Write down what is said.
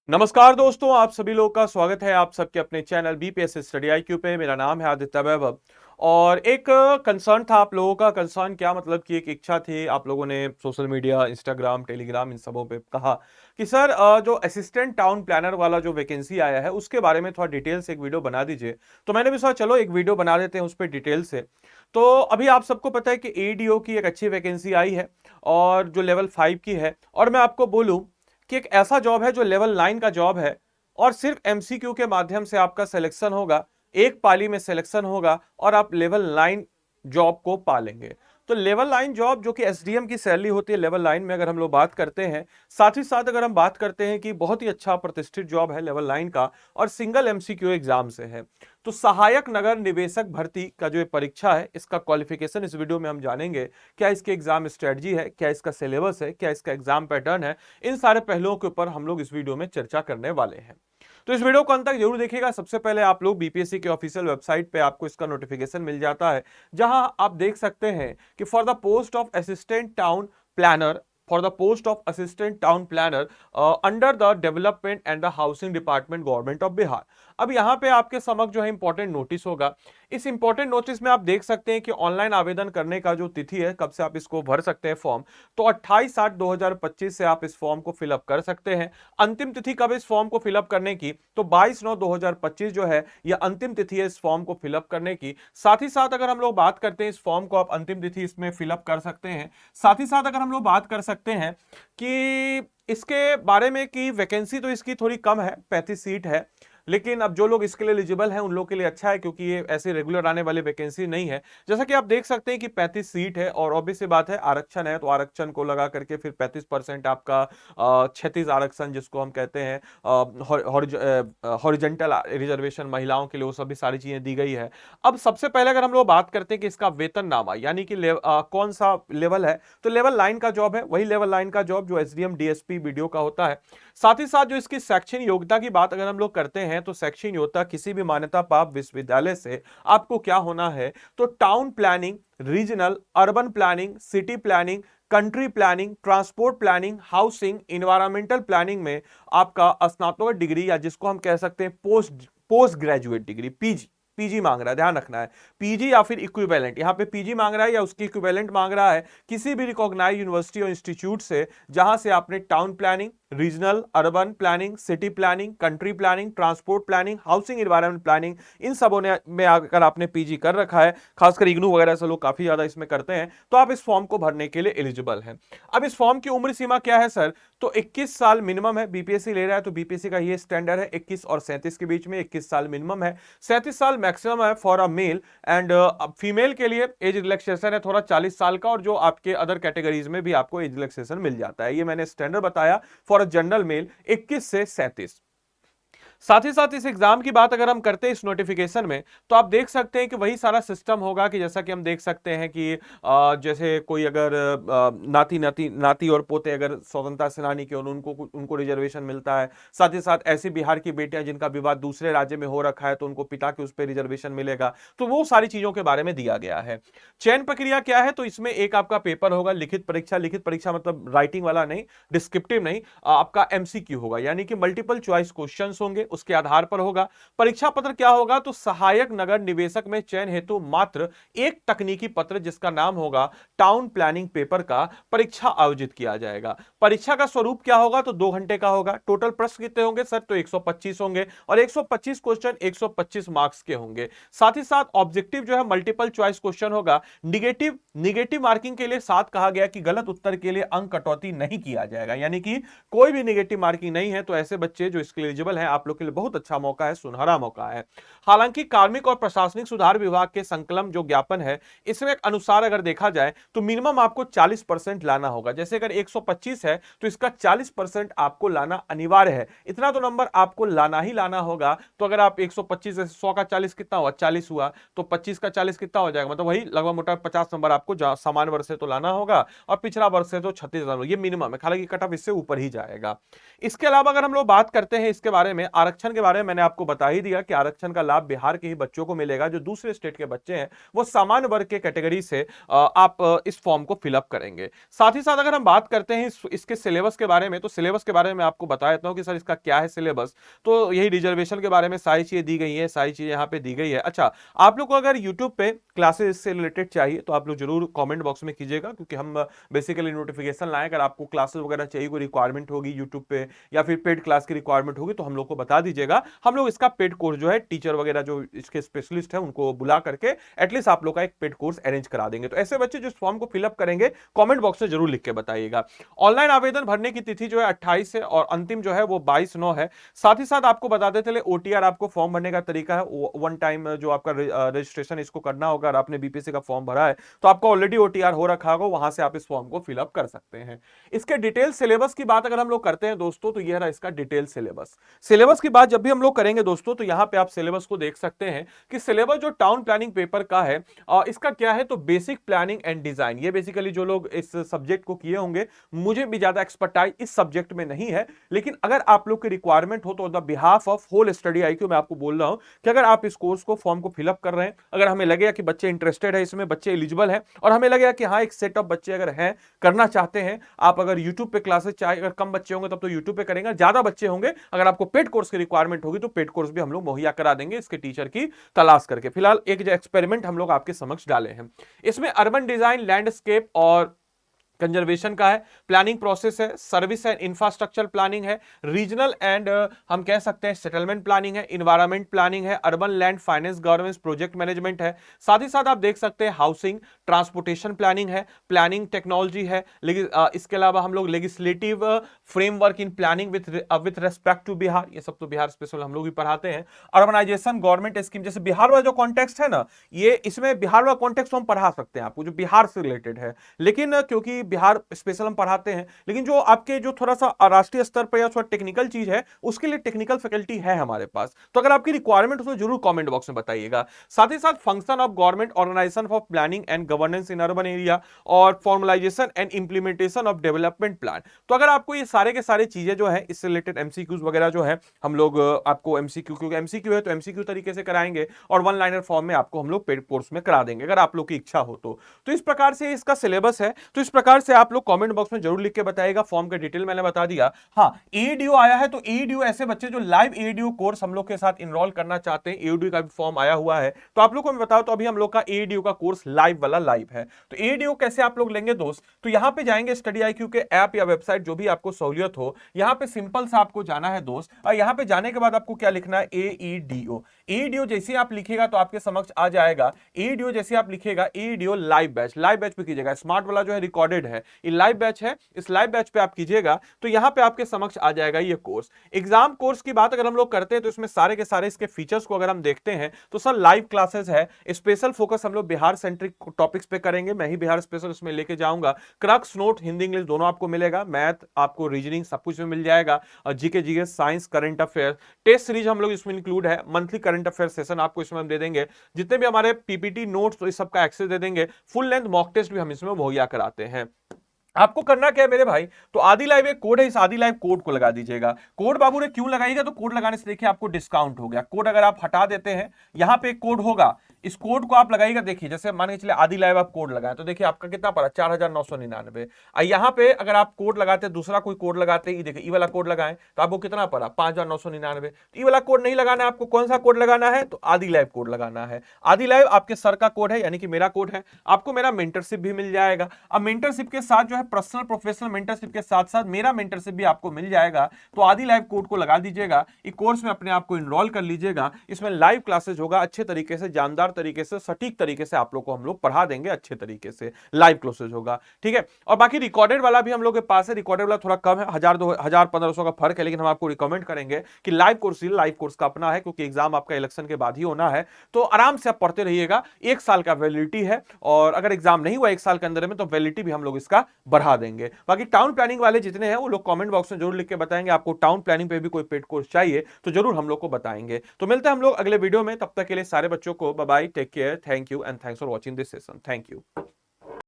नमस्कार दोस्तों, आप सभी लोगों का स्वागत है आप सबके अपने चैनल बीपीएस स्टडी आईक्यू पे। मेरा नाम है आदित्य वैभव और एक कंसर्न था आप लोगों का। कंसर्न क्या मतलब कि एक इच्छा थी, आप लोगों ने सोशल मीडिया, इंस्टाग्राम, टेलीग्राम इन सबों पे कहा कि सर जो असिस्टेंट टाउन प्लानर वाला जो वैकेंसी आया है उसके बारे में थोड़ा डिटेल से एक वीडियो बना दीजिए। तो मैंने भी सोचा चलो एक वीडियो बना देते हैं उस पर डिटेल से। तो अभी आप सबको पता है कि एडीओ की एक अच्छी वैकेंसी आई है और जो लेवल 5 की है। और मैं आपको बोलूं कि एक ऐसा जॉब है जो लेवल 9 का जॉब है और सिर्फ एमसीक्यू के माध्यम से आपका सिलेक्शन होगा, एक पाली में सिलेक्शन होगा और आप लेवल 9 जॉब को पालेंगे। तो लेवल 9 जॉब जो कि एसडीएम की सैलरी होती है लेवल 9 में, अगर हम लोग बात करते हैं, साथ ही साथ अगर हम बात करते हैं कि बहुत ही अच्छा प्रतिष्ठित जॉब है लेवल 9 का और सिंगल एमसीक्यू एग्जाम से है। तो सहायक नगर निवेशक भर्ती का जो परीक्षा है इसका क्वालिफिकेशन इस वीडियो में हम जानेंगे। क्या इसके एग्जाम स्ट्रेटजी है, क्या इसका सिलेबस है, क्या इसका एग्जाम पैटर्न है, इन सारे पहलुओं के ऊपर हम लोग इस वीडियो में चर्चा करने वाले हैं। तो इस वीडियो को अंत तक जरूर देखिएगा। सबसे पहले आप लोग बीपीएससी के ऑफिशियल वेबसाइट पे आपको इसका नोटिफिकेशन मिल जाता है, जहां आप देख सकते हैं कि for the post of assistant town planner, for the post of assistant town planner under the development and the housing department government of Bihar. अब यहां पे आपके समक्ष जो है इंपॉर्टेंट नोटिस होगा। इस इंपॉर्टेंट नोटिस में आप देख सकते हैं कि ऑनलाइन आवेदन करने का जो तिथि है, कब से आप इसको भर सकते हैं फॉर्म, तो 28/8/2025 से आप इस फॉर्म को फिलअप कर सकते हैं। अंतिम तिथि कब इस फॉर्म को फिलअप करने की, तो 22/9/2025 जो है यह अंतिम तिथि है इस फॉर्म को फिलअप करने की। साथ ही साथ अगर हम लोग बात करते हैं इस फॉर्म को आप अंतिम तिथि इसमें फिलअप कर सकते हैं। साथ ही साथ अगर हम लोग बात कर सकते हैं कि इसके बारे में कि वैकेंसी तो इसकी थोड़ी कम है, 35 सीट है, लेकिन अब जो लोग इसके लिए एलिजिबल हैं उन लोगों के लिए अच्छा है, क्योंकि ये ऐसे रेगुलर आने वाली वैकेंसी नहीं है। जैसा कि आप देख सकते हैं कि 35 सीट है और ऑब्वियस सी बात है आरक्षण है, तो आरक्षण को लगा करके फिर 35% आपका 36 आरक्षण जिसको हम कहते हैं हॉरिजेंटल रिजर्वेशन महिलाओं के लिए, वो सभी सारी चीजें दी गई है। अब सबसे पहले अगर हम लोग बात करते हैं कि इसका वेतननामा यानी कि कौन सा लेवल है, तो लेवल 9 का जॉब है, वही लेवल 9 का जॉब जो एसडीएम डीएसपी बीडीओ का होता है। साथ ही साथ जो इसकी शैक्षणिक योग्यता की बात अगर हम लोग करते हैं, तो शैक्षणिक योग्यता किसी भी मान्यता प्राप्त विश्वविद्यालय से आपको क्या होना है, तो town planning, regional urban planning, city planning, country planning, transport planning, housing, environmental planning में आपका स्नातकोत्तर डिग्री या जिसको हम कह सकते हैं post graduate degree, PG, PG मांग रहा है, ध्यान रखना है, पीजी या फिर इक्विवेलेंट। यहां पे पीजी मांग रहा है या उसकी इक्विवेलेंट मांग रहा है किसी भी रिकॉग्नाइज्ड यूनिवर्सिटी और इंस्टीट्यूट से जहां से आपने town planning, regional urban planning, city planning, country planning, transport planning, housing environment planning, इन सबों ने में अगर आपने पीजी कर रखा है, खासकर इग्नू वगैरह से लोग काफी ज्यादा इसमें करते हैं, तो आप इस फॉर्म को भरने के लिए एलिजिबल हैं। अब इस फॉर्म की उम्र सीमा क्या है सर, तो 21 साल मिनिमम है। बीपीएससी ले रहा है तो बीपीएससी का ये स्टैंडर्ड है, 21 और 37 के बीच में 21 साल मिनिमम है, 37 साल मैक्सिमम है for a male and female के लिए एज रिलैक्सेशन है थोड़ा 40 साल का, और जो आपके अदर कैटेगरीज में भी आपको एज रिलैक्सेशन मिल जाता है। ये मैंने स्टैंडर्ड बताया फॉर जनरल मेल 21 से 37। साथ ही साथ इस एग्जाम की बात अगर हम करते हैं इस नोटिफिकेशन में, तो आप देख सकते हैं कि वही सारा सिस्टम होगा कि जैसा कि हम देख सकते हैं कि जैसे कोई अगर नाती और पोते अगर स्वतंत्रता सेनानी के उनको उनको रिजर्वेशन मिलता है। साथ ही साथ ऐसी बिहार की बेटियां जिनका विवाह दूसरे राज्य में हो रखा है तो उनको पिता के उस पर रिजर्वेशन मिलेगा। तो वो सारी चीजों के बारे में दिया गया है। चयन प्रक्रिया क्या है, तो इसमें एक आपका पेपर होगा, लिखित परीक्षा। लिखित परीक्षा मतलब राइटिंग वाला नहीं, डिस्क्रिप्टिव नहीं, आपका एमसीक्यू होगा, यानी कि मल्टीपल चॉइस क्वेश्चंस होंगे, उसके आधार पर होगा। परीक्षा पत्र क्या होगा, तो सहायक नगर निवेशक में चयन हेतु मात्र एक तकनीकी पत्र जिसका नाम होगा टाउन प्लानिंग पेपर का परीक्षा आयोजित किया जाएगा। परीक्षा का स्वरूप क्या होगा, तो 2 घंटे का होगा। टोटल प्रश्न कितने होंगे सर, तो 125 होंगे और 125 क्वेश्चन 125 मार्क्स के होंगे। साथ ही साथ ऑब्जेक्टिव जो है मल्टीपल चॉइस क्वेश्चन होगा। निगेटिव मार्किंग के लिए साथ कहा गया कि गलत उत्तर के लिए अंक कटौती नहीं किया जाएगा, यानी कि कोई भी निगेटिव मार्किंग नहीं है। तो ऐसे बच्चे जो इसके एलिजिबल हैं, आप लोग के लिए बहुत अच्छा मौका है, सुनहरा मौका है। हालांकि कार्मिक और प्रशासनिक सुधार विभाग के संकलन जो ज्ञापन है, इसमें अनुसार अगर देखा जाए तो मिनिमम आपको 40% लाना होगा। जैसे अगर 125 है तो इसका 40% आपको लाना अनिवार्य है। इतना तो नंबर आपको लाना ही लाना होगा। तो अगर आप 125 से 100 का 40 कितना हुआ, 40 हुआ, तो 25 का 40 कितना हो जाएगा, मतलब वही लगभग मोटा 50 नंबर आपको समान वर्ष से तो लाना होगा और पिछला वर्ष से तो 36,000, ये मिनिमम है। हालांकि कट ऑफ इससे ऊपर ही जाएगा। इसके अलावा अगर हम लोग बात करते हैं इसके बारे में आरक्षण के बारे में मैंने आपको बता ही दिया कि आरक्षण का लाभ बिहार के ही बच्चों को मिलेगा, जो दूसरे स्टेट के बच्चे हैं वो सामान्य वर्ग के कैटेगरी से आप इस फॉर्म को फिलअप करेंगे। साथ ही साथ अगर हम बात करते हैं इसके सिलेबस के बारे में, तो सिलेबस के बारे में आपको बता देता हूं कि सर इसका क्या है सिलेबस। तो यही रिजर्वेशन के बारे में सारी चीजें दी गई है, सारी चीजें यहाँ पे दी गई है। अच्छा, आप लोग को अगर यूट्यूब पे क्लासेस से रिलेटेड चाहिए तो आप लोग जरूर कमेंट बॉक्स में कीजिएगा, क्योंकि हम बेसिकली नोटिफिकेशन लाएं। अगर आपको क्लासेस वगैरह चाहिए, कोई रिक्वायरमेंट होगी यूट्यूब पे या फिर पेड क्लास की रिक्वायरमेंट होगी, तो हम लोग को बता दीजिएगा। हम लोग इसका पेड कोर्स जो है, टीचर वगैरह जो इसके स्पेशलिस्ट है उनको बुला करके एटलीस्ट आप लोग का एक पेड कोर्स अरेंज करा देंगे। तो ऐसे बच्चे जो फॉर्म को फिलअप करेंगे कमेंट बॉक्स में जरूर लिख के बताइएगा। ऑनलाइन आवेदन भरने की तिथि जो है 28 है और अंतिम जो है वो 22/9 है। साथ ही साथ आपको बताते चले ओटीआर आपको फॉर्म भरने का तरीका है, वन टाइम जो आपका रजिस्ट्रेशन इसको करना होगा। अगर आपने बीपीएससी का फॉर्म भरा है तो आपका ऑलरेडी ओटीआर हो रखा होगा, वहां से आप इस फॉर्म को फिलअप कर सकते हैं। इसके डिटेल सिलेबस की बात अगर हम लोग करते हैं दोस्तों, तो यह रहा इसका डिटेल सिलेबस। सिलेबस की बात जब भी हम लोग करेंगे दोस्तों, तो यहां पे आप सिलेबस को देख सकते हैं कि सिलेबस जो टाउन प्लानिंग पेपर का है इसका क्या है, तो बेसिक प्लानिंग एंड डिजाइन। ये बेसिकली जो लोग इस सब्जेक्ट को किए होंगे, मुझे भी ज्यादा एक्सपर्टाइज इस सब्जेक्ट में नहीं है, लेकिन अगर आप लोग की रिक्वायरमेंट हो तो the behalf of whole study IQ मैं आपको बोल रहा हूं कि अगर आप इस कोर्स को फॉर्म को फिलअप कर रहे हैं, अगर हमें लगेगा कि बच्चे इंटरेस्टेड है इसमें, बच्चे एलिजिबल है और हमें लगेगा कि हाँ एक सेट ऑफ बच्चे अगर हैं करना चाहते हैं, आप अगर यूट्यूब पे क्लासेस चाहे, अगर कम बच्चे होंगे तब तो यूट्यूब पे करेंगे, ज्यादा बच्चे होंगे अगर आपको पेड कोर्स की रिक्वायरमेंट होगी तो पेड कोर्स भी हम लोग मुहैया करा देंगे इसके टीचर की तलाश करके। फिलहाल एक जो एक्सपेरिमेंट हम लोग आपके समक्ष डाले हैं, इसमें अर्बन डिजाइन, लैंडस्केप और कंजर्वेशन का है, प्लानिंग प्रोसेस है, सर्विस एंड इंफ्रास्ट्रक्चर प्लानिंग है, रीजनल एंड हम कह सकते हैं सेटलमेंट प्लानिंग है, इन्वायरमेंट प्लानिंग है, urban land finance governance project management है। साथ ही साथ आप देख सकते हैं हाउसिंग ट्रांसपोर्टेशन प्लानिंग है, प्लानिंग टेक्नोलॉजी है, इसके अलावा हम लोग legislative framework in planning with respect to Bihar, ये सब तो बिहार स्पेशल हम लोग भी पढ़ाते हैं। अर्बनाइजेशन गवर्नमेंट स्कीम, जैसे बिहार वाला जो कॉन्टेक्स्ट है ना, ये इसमें बिहार वाला कॉन्टेक्स्ट हम पढ़ा सकते हैं आपको जो बिहार से रिलेटेड है, लेकिन क्योंकि बिहार स्पेशल हम पढ़ाते हैं, लेकिन जो आपके जो थोड़ा सा राष्ट्रीय स्तर पर या थोड़ा टेक्निकल चीज है उसके लिए टेक्निकल फैकल्टी है हमारे पास, तो अगर आपकी रिक्वायरमेंट हो तो जरूर कमेंट बॉक्स में बताइएगा। साथ ही साथ function of government organisation for planning and governance in urban area और formalisation and implementation of development plan. तो अगर आपको ये सारे के सारे चीजें जो है इससे रिलेटेड एमसीक्यूज वगैरह जो है हम लोग आपको एमसीक्यू, क्योंकि एमसीक्यू है तो एमसीक्यू तरीके से कराएंगे और वन लाइनर फॉर्म में आपको हम लोग पेड कोर्स में करा देंगे अगर आप लोग की इच्छा हो तो इस प्रकार से इसका सिलेबस है। तो इस प्रकार से आप लोग कमेंट बॉक्स में जरूर लिख के बताइएगा। फॉर्म का डिटेल मैंने बता दिया। हाँ, एडीओ आया है, तो एडीओ ऐसे बच्चे जो लाइव एडीओ कोर्स हम लोग के साथ इनरोल करना चाहते हैं, एडीओ का भी फॉर्म आया हुआ है, तो आप लोग को मैं बताऊं तो अभी हम लोग का एडीओ का कोर्स लाइव वाला लाइव है। तो एडीओ कैसे आप लोग लेंगे दोस्त, तो यहां पे जाएंगे स्टडी आईक्यू के ऐप या वेबसाइट जो भी आपको सहूलियत हो, यहां पे सिंपल सा आपको जाना है दोस्त, और यहां पे जाने के बाद आपको क्या लिखना है, एईडीओ। एईडीओ जैसे आप लिखेगा तो आपके समक्ष आ जाएगा। एईडीओ जैसे आप लिखेगा, एईडीओ लाइव बैच, लाइव बैच पे कीजिएगा, स्मार्ट वाला जो है रिकॉर्डेड है, ये लाइव बैच है, इस लाइव बैच पे आप कीजिएगा तो यहां पे आपके समक्ष आ जाएगा ये कोर्स। एग्जाम कोर्स की बात अगर हम लोग करते हैं तो इसमें सारे के सारे इसके फीचर्स को अगर हम देखते हैं तो सर लाइव क्लासेस है, स्पेशल फोकस हम लोग बिहार सेंट्रिक टॉपिक्स पे करेंगे, मैं ही बिहार स्पेशल इसमें लेके जाऊंगा। क्रक्स नोट हिंदी इंग्लिश दोनों आपको मिलेगा, मैथ आपको रीजनिंग सब कुछ में मिल जाएगा, और GK GS science current affair test series हम लोग इसमें इंक्लूड है, मंथली करंट अफेयर सेशन आपको इसमें हम दे देंगे, जितने भी हमारे पीपीटी नोट्स तो इस सबका एक्सेस दे देंगे, फुल लेंथ मॉक टेस्ट भी हम इसमें मुहैया कराते हैं। आपको करना क्या है मेरे भाई, तो आदि लाइव एक कोड है, इस आदि लाइव कोड को लगा दीजिएगा। कोड बाबू ने क्यों लगाइएगा, तो कोड लगाने से देखिए आपको डिस्काउंट हो गया। कोड अगर आप हटा देते हैं, यहां पे एक कोड होगा, इस कोड को आप लगाइएगा, देखिए जैसे मान के चले आदि लाइव आप कोड लगाए तो देखिए आपका कितना पड़ा, 4999। यहां पे अगर आप कोड लगाते दूसरा कोई कोड लगाते, ये देखिए ई वाला कोड लगाएं तो आपको कितना पड़ा, 5999। तो ई वाला कोड नहीं लगाना है आपको, कौन सा कोड लगाना है, तो आदि लाइव कोड लगाना है। आदि लाइव आपके सर का कोड है, यानी कि मेरा कोड है, आपको मेरा मेंटरशिप भी मिल जाएगा। अब मेंटरशिप के साथ जो है पर्सनल प्रोफेशनल मेंटरशिप के साथ साथ मेरा मेंटरशिप भी आपको मिल जाएगा। तो आदि लाइव कोड को लगा दीजिएगा, इस कोर्स में अपने आप को इनरोल कर लीजिएगा। इसमें लाइव क्लासेस होगा, अच्छे तरीके से, जानदार तरीके से, सटीक तरीके से आप लोग को हम लोग पढ़ा देंगे, अच्छे तरीके से लाइव क्लासेस होगा, ठीक है। और बाकी रिकॉर्डेड वाला भी हम लोग के पास है, रिकॉर्डेड वाला थोड़ा कम है, 1000-1500 का फर्क है, लेकिन हम आपको रिकमेंड करेंगे कि लाइव कोर्स का अपना है, क्योंकि एग्जाम आपका इलेक्शन के बाद ही होना है, तो आराम से आप पढ़ते रहिएगा। 1 साल का वैलिडिटी है, और अगर एग्जाम नहीं हुआ 1 साल के अंदर में तो वैलिडिटी भी हम लोग इसका बढ़ा देंगे। बाकी टाउन प्लानिंग वाले जितने हैं वो लोग कमेंट बॉक्स में जरूर लिख के बताएंगे, आपको टाउन प्लानिंग पे भी कोई पेड कोर्स चाहिए तो जरूर हम लोग को बताएंगे। तो मिलते हैं हम लोग अगले वीडियो में, तब तक के लिए सारे बच्चों को bye bye, take care, thank you and thanks for watching this session, thank you.